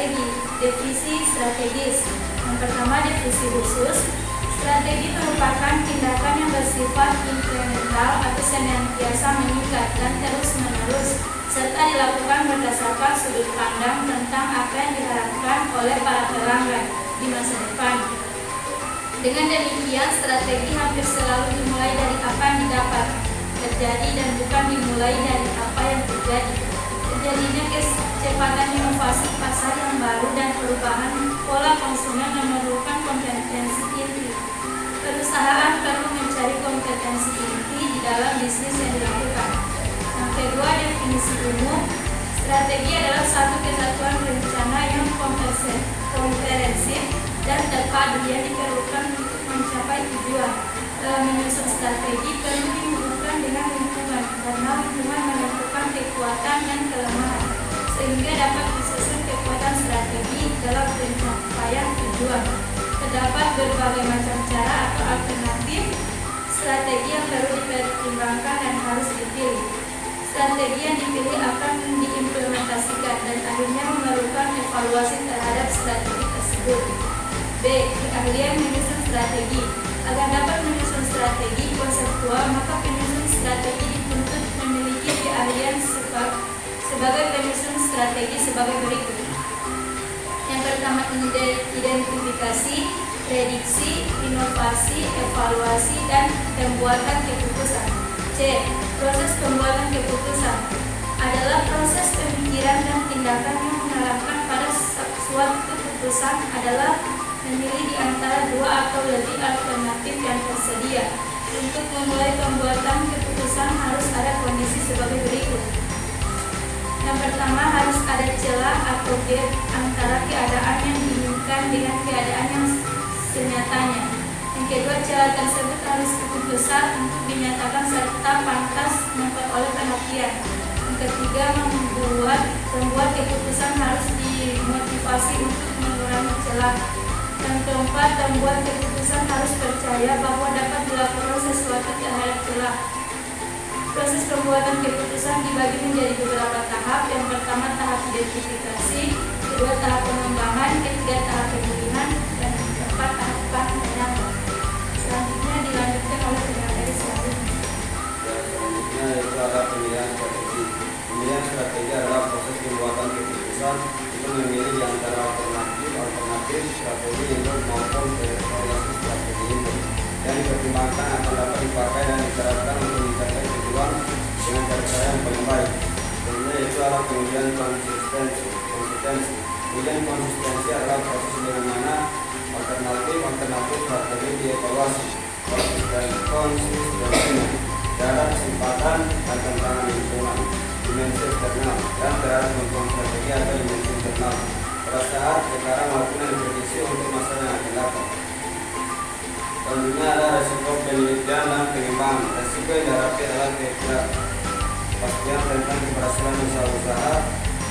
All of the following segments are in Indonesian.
strategi. Definisi strategis. Yang pertama, definisi khusus. Strategi merupakan tindakan yang bersifat inkremental atau senantiasa meningkat dan terus-menerus, serta dilakukan berdasarkan sudut pandang tentang apa yang diharapkan oleh para pelanggan di masa depan. Dengan demikian, strategi hampir selalu dimulai dari apa yang didapat terjadi dan bukan dimulai dari apa yang terjadi. Terjadinya kecepatan inovasi pasar yang baru dan perubahan pola konsumen memerlukan kompetensi inti. Perusahaan perlu mencari kompetensi inti di dalam bisnis yang dilakukan. Yang kedua, definisi umum. Strategi adalah satu kesatuan rencana yang komprehensif dan tepat yang diperlukan untuk mencapai tujuan. Dalam menyusun strategi perlu dihubungkan dengan lingkungan, karena lingkungan menentukan kekuatan dan kelemahan, sehingga dapat disusun kekuatan strategi dalam pencapaian tujuan. Terdapat berbagai macam cara atau alternatif strategi yang perlu dipertimbangkan dan harus dipilih. Strategi yang dipilih akan diimplementasikan dan akhirnya memerlukan evaluasi terhadap strategi tersebut. B. Keahlian menyusun strategi. Agar dapat menyusun strategi konseptual, maka penyusun strategi dituntut memiliki keahlian sebagai penyusun strategi sebagai berikut. Yang pertama, identifikasi, prediksi, inovasi, evaluasi, dan pembuatan keputusan. C. Proses pembuatan keputusan adalah proses pemikiran dan tindakan yang mengarahkan pada suatu keputusan adalah memilih di antara dua atau lebih alternatif yang tersedia. Untuk memulai pembuatan keputusan harus ada kondisi sebagai berikut. Yang pertama, harus ada celah atau gap antara keadaan yang diinginkan dengan keadaan yang senyatanya. Yang kedua, celah tersebut harus cukup besar untuk dinyatakan serta pantas memperoleh perhatian. Yang ketiga, pembuat keputusan harus dimotivasi untuk mengurangi celah. Yang keempat, pembuat keputusan harus percaya bahwa dapat dilakukan sesuatu terhadap celah. Proses pembuatan keputusan dibagi menjadi beberapa tahap. Yang pertama, tahap identifikasi, kedua, tahap pengembangan, ketiga, tahap pemulihan, dan keempat, tahapan penyangga. Selanjutnya dilanjutkan oleh penyampaian selanjutnya. Selanjutnya yaitu ada pemilihan strategi. Pemilihan strategi adalah proses pembuatan keputusan untuk memilih di antara alternatif strategi input maupun variasi strategi input yang dipertimbangkan akan dapat dipakai dan diterapkan untuk mencapai tujuan dengan cara yang paling baik. Selanjutnya yaitu adalah pengujian konsistensi. Pengujian konsistensi adalah proses dengan mana alternatif strategi dievaluasi. Konsistensinya terhadap kesempatan dan tantangan lingkungan, dimensi eksternal, dan terhadap kemampuan strategi atau dimensi internal pada saat sekarang melakukan prediksi untuk masa yang akan datang. Selanjutnya ada resiko penelitian dan pengembangan. Resiko yang dihadapi adalah ketidakpastian tentang keberhasilan usaha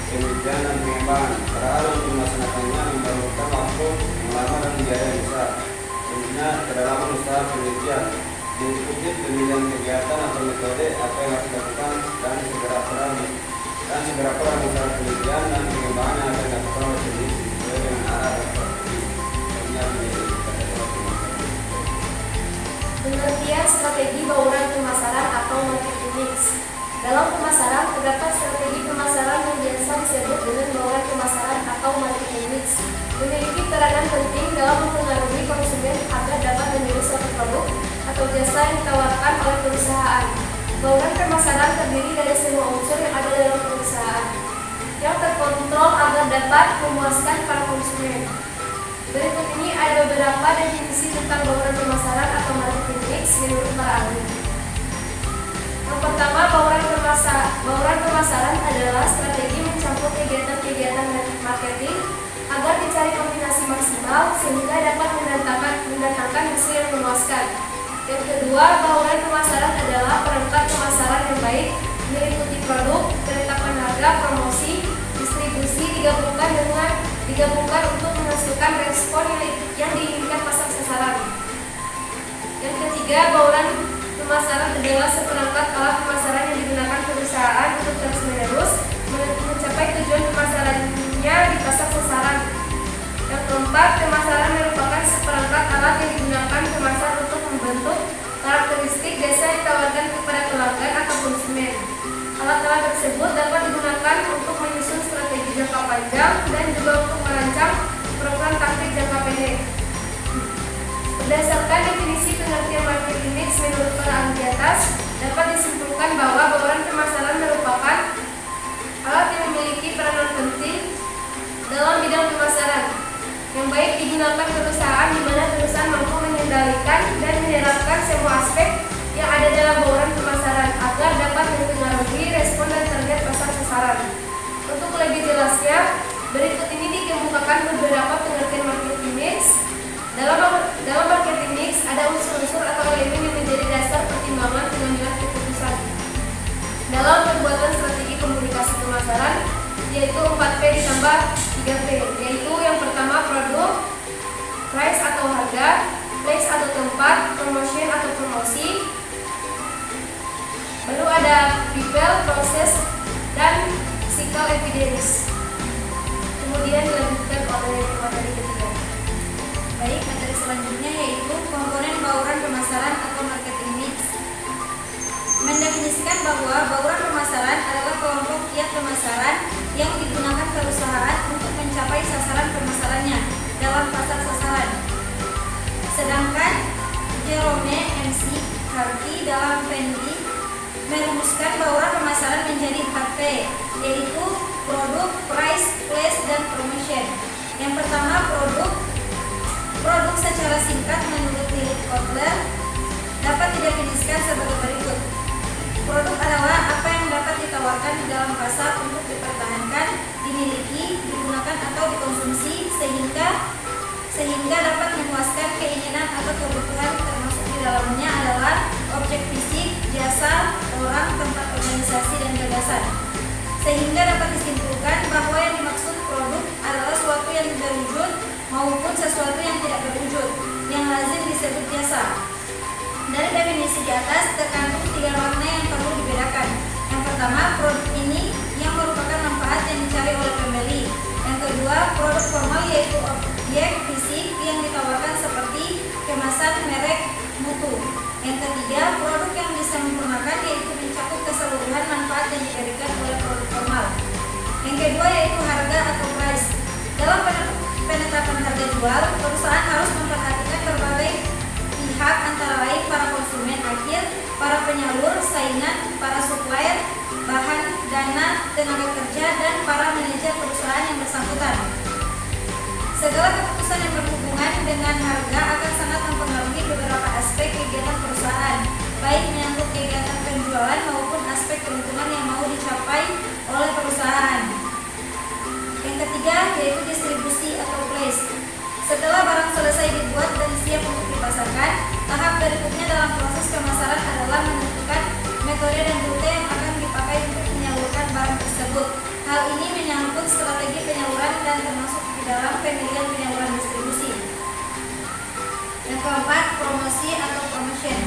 penelitian dan pengembangan. Padahal untuk melaksanakannya memerlukan waktu yang lama dan biaya yang besar. Selanjutnya, kedalaman usaha penelitian diikuti pemilihan kegiatan atau metode apa yang harus dilakukan dan seberapa usaha penelitian dan pengembangan yang akan dilakukan oleh peneliti sesuai dengan arah dan strategi. Pengertian strategi bauran pemasaran atau marketing mix. Dalam pemasaran, terdapat strategi pemasaran yang biasa disebut dengan bauran pemasaran atau marketing mix. Memiliki peranan penting dalam mempengaruhi konsumen agar dapat memilih suatu produk atau jasa yang ditawarkan oleh perusahaan. Bauran pemasaran terdiri dari semua unsur yang ada dalam perusahaan yang terkontrol agar dapat memuaskan para konsumen. Berikut ini ada beberapa definisi tentang bauran pemasaran atau marketing mix menurut para ahli. Yang pertama, bauran pemasaran adalah strategi mencampur kegiatan-kegiatan marketing agar dicari kombinasi maksimal sehingga dapat mendatangkan hasil yang memuaskan. Yang kedua, bauran pemasaran adalah perangkat pemasaran yang baik meliputi produk, penetapan harga, promosi, distribusi digabungkan untuk menghasilkan respon yang diinginkan pasar sasaran. Yang ketiga, bauran pemasaran adalah seperangkat alat pemasaran yang digunakan perusahaan untuk terus-menerus mencapai tujuan pemasarannya produknya di pasar sasaran. Yang keempat, pemasaran merupakan seperangkat alat yang digunakan pemasar untuk membentuk karakteristik jasa yang ditawarkan kepada pelanggan atau konsumen. Alat-alat tersebut dapat digunakan untuk menyusun strategi jangka panjang dan juga untuk merancang program taktik jangka pendek. Berdasarkan definisi pengertian marketing mix menurut para ahli di atas, dapat disimpulkan bahwa bauran pemasaran merupakan alat yang memiliki peranan penting dalam bidang pemasaran, yang baik digunakan perusahaan di mana perusahaan mampu mengendalikan dan menerapkan semua aspek yang ada dalam bauran pemasaran agar dapat mempengaruhi respon dan target pasar sasaran. Untuk lebih jelasnya, berikut ini dikemukakan beberapa pengertian marketing mix. Dalam marketing mix ada unsur-unsur atau elemen yang menjadi dasar pertimbangan pengambilan keputusan dalam pembuatan strategi komunikasi pemasaran, yaitu 4P ditambah 3P, yaitu yang pertama produk, price atau harga, place atau tempat, promotion atau promosi, baru ada people, proses, dan physical evidence. Kemudian dilanjutkan oleh materi ketiga. Baik, materi selanjutnya yaitu komponen bauran pemasaran atau marketing mix. Mendefinisikan bahwa bauran pemasaran adalah kelompok kiat pemasaran yang digunakan perusahaan untuk mencapai sasaran pemasarannya dalam pasar sasaran. Sedangkan Jerome McCarthy dalam Fendi merumuskan bauran pemasaran menjadi 4P, yaitu produk, price, place, dan promotion. Yang pertama, produk. Produk secara singkat menurut Philip Kotler dapat didefinisikan sebagai berikut. Produk adalah apa yang dapat ditawarkan di dalam pasar untuk dipertahankan, dimiliki, digunakan atau dikonsumsi sehingga dapat memuaskan keinginan atau kebutuhan, termasuk di dalamnya adalah objek fisik, jasa, orang, tempat organisasi, dan gagasan. Sehingga dapat disimpulkan bahwa yang dimaksud produk adalah suatu yang berwujud maupun sesuatu yang tidak berwujud, yang lazim disebut jasa. Dari definisi di atas terkandung 3 makna yang perlu dibedakan. Yang pertama, produk ini yang merupakan manfaat yang dicari oleh pembeli. Yang kedua, produk formal yaitu objek fisik yang ditawarkan seperti kemasan, merek, mutu. Yang ketiga, produk yang disempurnakan yaitu mencakup keseluruhan manfaat yang diberikan oleh produk formal. Yang kedua yaitu harga atau price. Dalam penetapan harga jual, perusahaan harus memperhatikan berbagai pihak, antara lain para konsumen akhir, para penyalur, saingan, para supplier, bahan, dana, tenaga kerja, dan para manajer perusahaan yang bersangkutan. Segala keputusan yang berhubungan dengan harga akan sangat mempengaruhi beberapa aspek kegiatan perusahaan, baik menyangkut kegiatan penjualan maupun aspek keuntungan yang mau dicapai oleh perusahaan. Yang ketiga yaitu distribusi atau place. Setelah barang selesai dibuat dan siap untuk dipasarkan, tahap berikutnya dalam proses pemasaran adalah menentukan metode dan rute yang akan dipakai untuk menyalurkan barang tersebut. Hal ini menyangkut strategi penyaluran dan termasuk di dalam pemilihan penyaluran distribusi. Yang keempat, promosi atau promotion.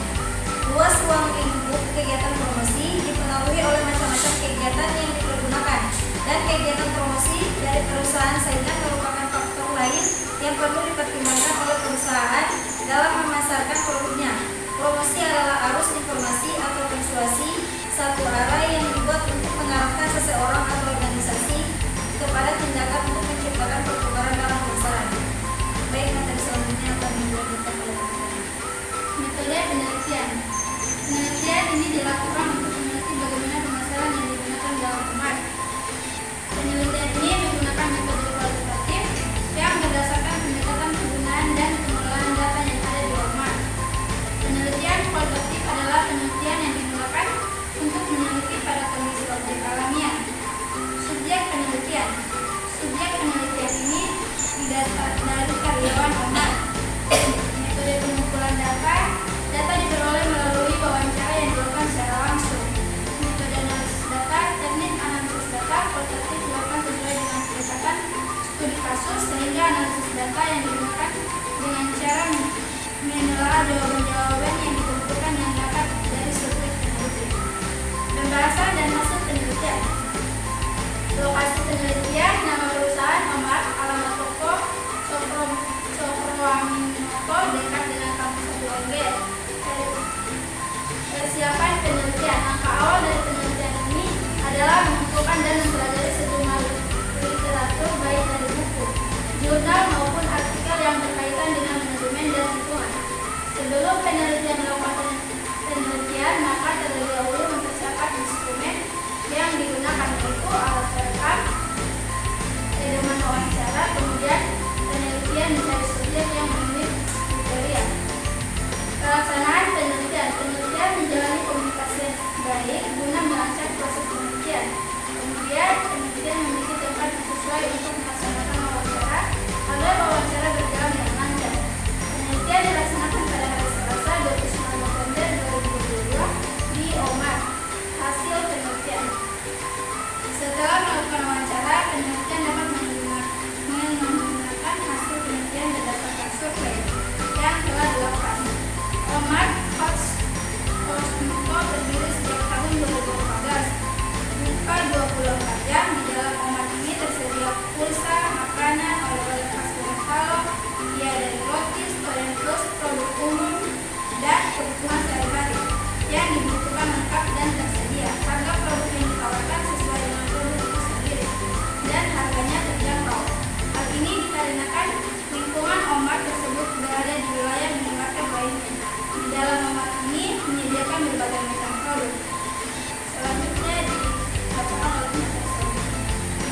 Luas ruang lingkup kegiatan promosi dipengaruhi oleh macam-macam kegiatan yang dipergunakan, dan kegiatan promosi dari perusahaan saingan merupakan faktor lain yang perlu dipertimbangkan oleh perusahaan dalam memasarkan produknya. Promosi adalah arus informasi atau persuasi satu arah yang dibuat untuk mengarahkan seseorang atau organisasi kepada tindakan untuk menciptakan pertukaran dalam pemasaran. Baik, materi selanjutnya akan dilanjutkan oleh metode penelitian. Penelitian ini dilakukan untuk meneliti bagaimana pemasaran yang digunakan dalam market. Penelitian ini menggunakan metode kualitatif yang berdasarkan pendekatan penggunaan dan pengelolaan data yang ada di market. Penelitian kualitatif adalah penelitian yang digunakan untuk meneliti pada kondisi objek alamiah. Subjek penelitian. Subjek penelitian ini didasar dari karyawan Omar. Metode pengumpulan data. Data diperoleh melalui wawancara yang dilakukan secara langsung. Metode analisis data. Teknik analisis data kualitatif dilakukan sesuai dengan pendekatan studi kasus, sehingga analisis data yang digunakan dengan cara menelaah jawaban-jawaban yang ditentukan yang dapat dari subjek penelitian. Pembahasan dan maksud penelitian. Lokasi penelitian, nama perusahaan Sebelum penelitian melakukan penelitian, maka terlebih dahulu mempersiapkan instrumen yang digunakan, yaitu alat rekam, pedoman wawancara, kemudian penelitian mencari subjek yang memenuhi kriteria. Pelaksanaan penelitian menjalani komunikasi yang baik guna merancang proses penelitian. Kemudian penelitian memiliki tempat yang sesuai untuk melaksanakan wawancara agar wawancara berjalan dengan lancar. Penelitian dilaksanakan pada hari Selasa 29 November 2022 di OMAR. Hasil penelitian. Setelah melakukan wawancara, penelitian dapat menggunakan hasil penelitian berdasarkan survei yang telah dilakukan. OMAR Osmo berdiri sejak tahun 2014. Buka 24 jam. Di dalam OMAR ini tersedia pulsa, makanan, oleh-oleh khas Gorontalo, dari roti, toren plus, produk umum, dan kebutuhan sehari-hari yang dibutuhkan lengkap dan tersedia. Harga produk yang ditawarkan sesuai dengan produk itu sendiri dan harganya terjangkau. Hal ini dikarenakan lingkungan OMAR tersebut berada di wilayah minimarket lainnya. Di dalam OMAR ini menyediakan berbagai macam produk. Selanjutnya dibacakan oleh penulis.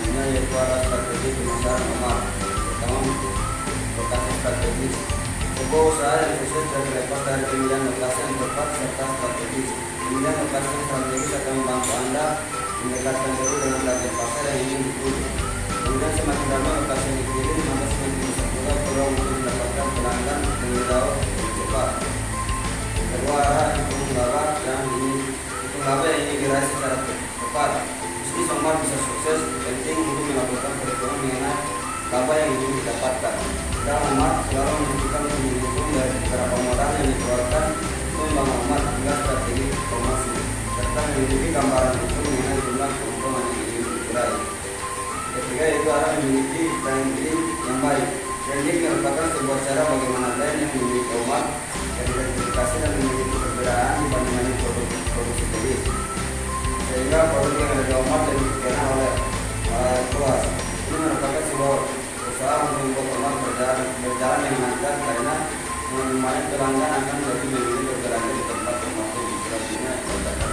Ini yaitu arah strategi pemasaran OMAR. Pertama, lokasi strategis. Sebuah usaha yang sukses dan terlepas dari pemilihan lokasi yang tepat serta strategis. Pemilihan lokasi yang strategis akan membantu Anda mendekatkan diri dengan target pasar yang ingin dituju. Kemudian semakin ramai lokasi yang dipilih, maka semakin besar pula peluang untuk mendapatkan pelanggan dengan jauh lebih cepat. Kedua, arah hitung laba yang ini diraih secara tepat. Bisnis OMAR bisa sukses, penting untuk melakukan perhitungan mengenai laba yang ingin didapatkan. Dan OMAR selalu menentukan menghitung dari beberapa modal yang dikeluarkan untuk membangun OMAR hingga strategi promosi, serta memiliki gambaran itu mengenai jumlah keuntungan yang ingin diraih. Ketiga, yaitu arah memiliki branding yang baik. Branding merupakan sebuah cara bagaimana brand yang memiliki OMAR teridentifikasi dan memiliki perbedaan dibandingkan produk sejenis, sehingga produk yang ada di OMAR dan dikenal oleh luas. Ini merupakan sebuah usaha untuk membuat OMAR berjalan yang lancar, karena mengenai pelanggan akan lebih memilih berbelanja di tempat termasuk di selanjutnya dibacakan.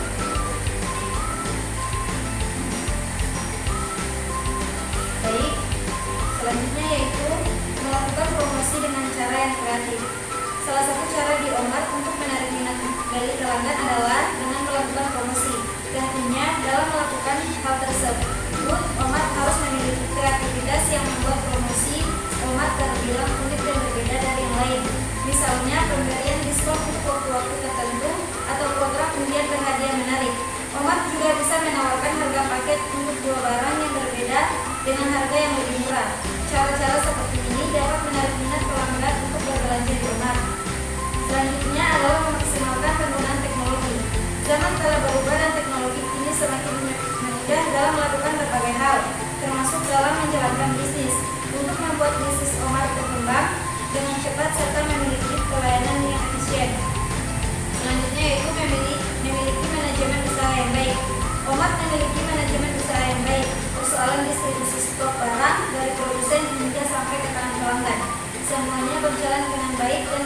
Baik, selanjutnya yaitu melakukan promosi dengan cara yang kreatif. Salah satu cara di OMAR untuk menarik minat dari pelanggan adalah dengan melakukan promosi. Tentunya dalam melakukan hal tersebut, OMAR harus memiliki kreativitas yang membuat promosi OMAR terbilang unik dan berbeda dari yang lain. Misalnya pemberian diskon untuk waktu-waktu tertentu atau program undian berhadiah menarik. OMAR juga bisa menawarkan harga paket untuk dua barang yang berbeda dengan harga yang lebih murah. Cara-cara seperti ini dapat menarik minat pelanggan untuk berbelanja di OMAR. Selanjutnya adalah memaksimalkan penggunaan teknologi. Zaman telah berubah dan teknologi ini semakin mudah dalam melakukan berbagai hal, termasuk dalam menjalankan bisnis. Untuk membuat bisnis OMAR berkembang dengan cepat serta memiliki pelayanan yang efisien. Selanjutnya yaitu memiliki manajemen usaha yang baik. OMAR memiliki manajemen usaha yang baik. Persoalan distribusi stok barang dari produsen hingga sampai ke tangan pelanggan, semuanya berjalan dengan baik dan